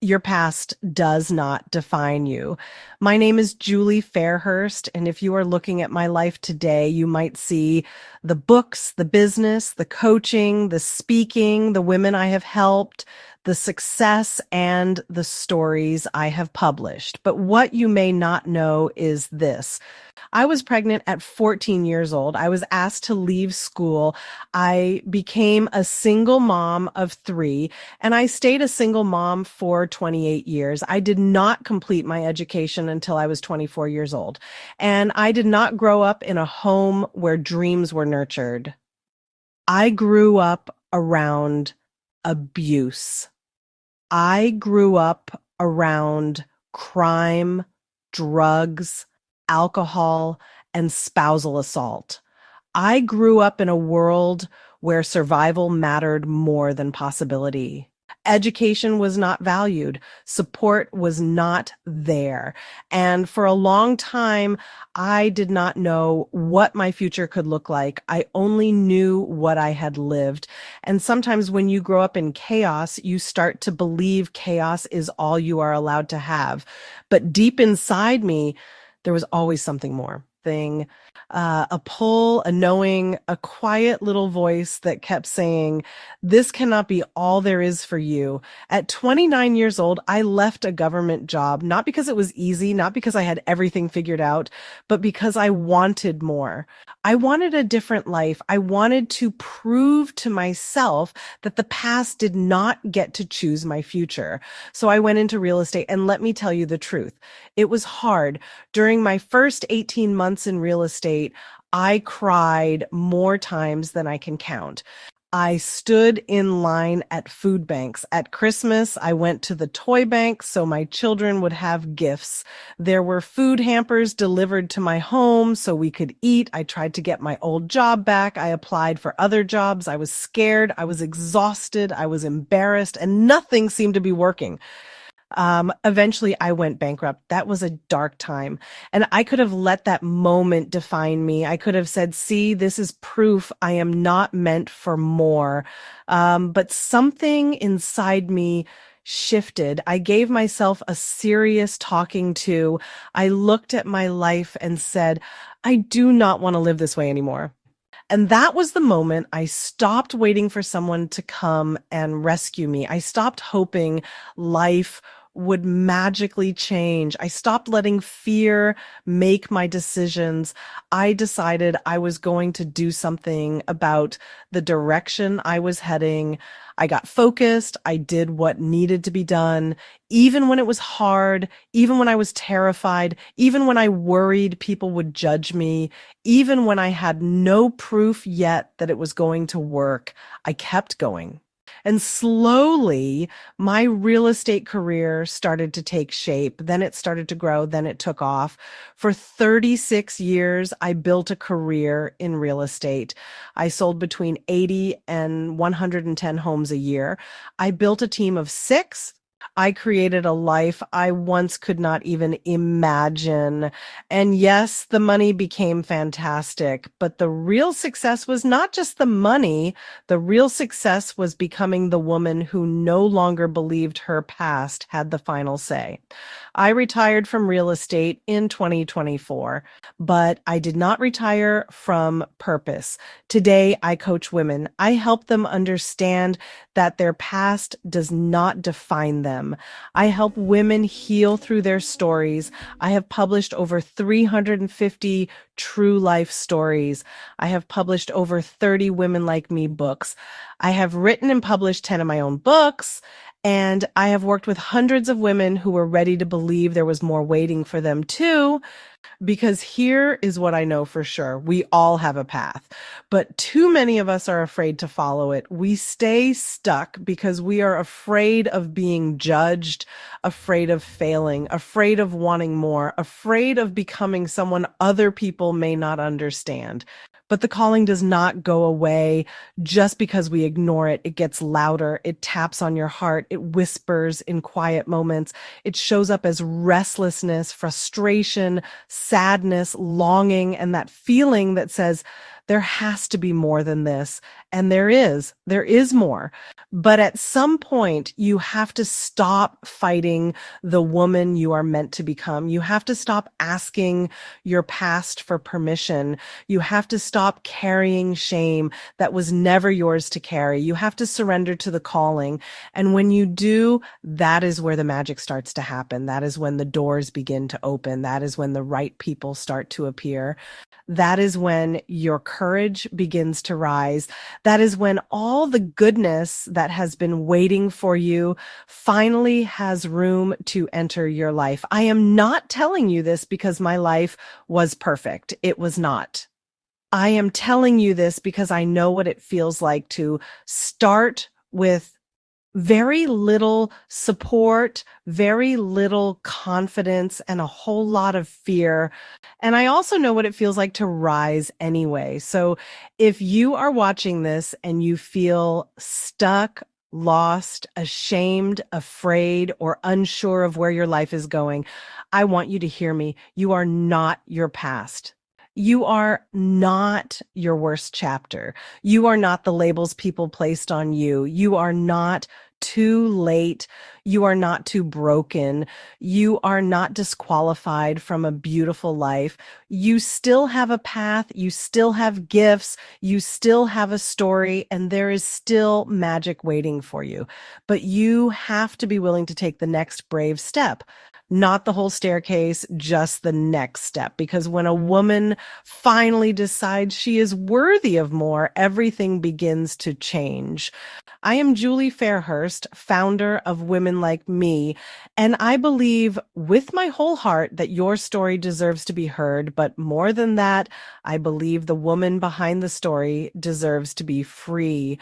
Your past does not define you. My name is Julie Fairhurst, and if you are looking at my life today, you might see the books, the business, the coaching, the speaking, the women I have helped, the success, and the stories I have published. But what you may not know is this. I was pregnant at 14 years old. I was asked to leave school. I became a single mom of three, and I stayed a single mom for 28 years. I did not complete my education until I was 24 years old. And I did not grow up in a home where dreams were nurtured. I grew up around abuse. I grew up around crime, drugs, alcohol, and spousal assault. I grew up in a world where survival mattered more than possibility. Education was not valued. Support was not there. And for a long time, I did not know what my future could look like. I only knew what I had lived. And sometimes when you grow up in chaos, you start to believe chaos is all you are allowed to have. But deep inside me, there was always something more. A pull, a knowing, a quiet little voice that kept saying, this cannot be all there is for you. At 29 years old, I left a government job, not because it was easy, not because I had everything figured out, but because I wanted more. I wanted a different life. I wanted to prove to myself that the past did not get to choose my future. So I went into real estate, and let me tell you the truth. It was hard. During my first 18 months in real estate, I cried more times than I can count. I stood in line at food banks. At Christmas, I went to the toy bank so my children would have gifts. There were food hampers delivered to my home so we could eat. I tried to get my old job back. I applied for other jobs. I was scared. I was exhausted. I was embarrassed, and nothing seemed to be working. Eventually I went bankrupt. That was a dark time. And I could have let that moment define me. I could have said, see, this is proof I am not meant for more. But something inside me shifted. I gave myself a serious talking to. I looked at my life and said, I do not want to live this way anymore. And that was the moment I stopped waiting for someone to come and rescue me. I stopped hoping life would magically change. I stopped letting fear make my decisions. I decided I was going to do something about the direction I was heading. I got focused. I did what needed to be done, even when it was hard, even when I was terrified, even when I worried people would judge me, even when I had no proof yet that it was going to work. I kept going. And slowly, my real estate career started to take shape. Then it started to grow. Then it took off. For 36 years, I built a career in real estate. I sold between 80 and 110 homes a year. I built a team of six. I created a life I once could not even imagine. And yes, the money became fantastic, but the real success was not just the money. The real success was becoming the woman who no longer believed her past had the final say. I retired from real estate in 2024, but I did not retire from purpose. Today, I coach women. I help them understand that their past does not define them. I help women heal through their stories. I have published over 350 true life stories. I have published over 30 Women Like Me books. I have written and published 10 of my own books. And I have worked with hundreds of women who were ready to believe there was more waiting for them too. Because here is what I know for sure. We all have a path, but too many of us are afraid to follow it. We stay stuck because we are afraid of being judged, afraid of failing, afraid of wanting more, afraid of becoming someone other people may not understand. But the calling does not go away just because we ignore it. It gets louder. It taps on your heart. It whispers in quiet moments. It shows up as restlessness, frustration, sadness, longing, and that feeling that says, There has to be more than this. And there is more. But at some point, you have to stop fighting the woman you are meant to become. You have to stop asking your past for permission. You have to stop carrying shame that was never yours to carry. You have to surrender to the calling. And when you do, that is where the magic starts to happen. That is when the doors begin to open. That is when the right people start to appear. That is when your courage begins to rise. That is when all the goodness that has been waiting for you finally has room to enter your life. I am not telling you this because my life was perfect. It was not. I am telling you this because I know what it feels like to start with very little support, very little confidence, and a whole lot of fear. And I also know what it feels like to rise anyway. So if you are watching this and you feel stuck, lost, ashamed, afraid, or unsure of where your life is going, I want you to hear me. You are not your past. You are not your worst chapter. You are not the labels people placed on you. You are not too late. You are not too broken. You are not disqualified from a beautiful life. You still have a path. You still have gifts. You still have a story, and there is still magic waiting for you. But you have to be willing to take the next brave step. Not the whole staircase, just the next step. Because when a woman finally decides she is worthy of more, everything begins to change. I am Julie Fairhurst, founder of Women Like Me, and I believe with my whole heart that your story deserves to be heard. But more than that, I believe the woman behind the story deserves to be free.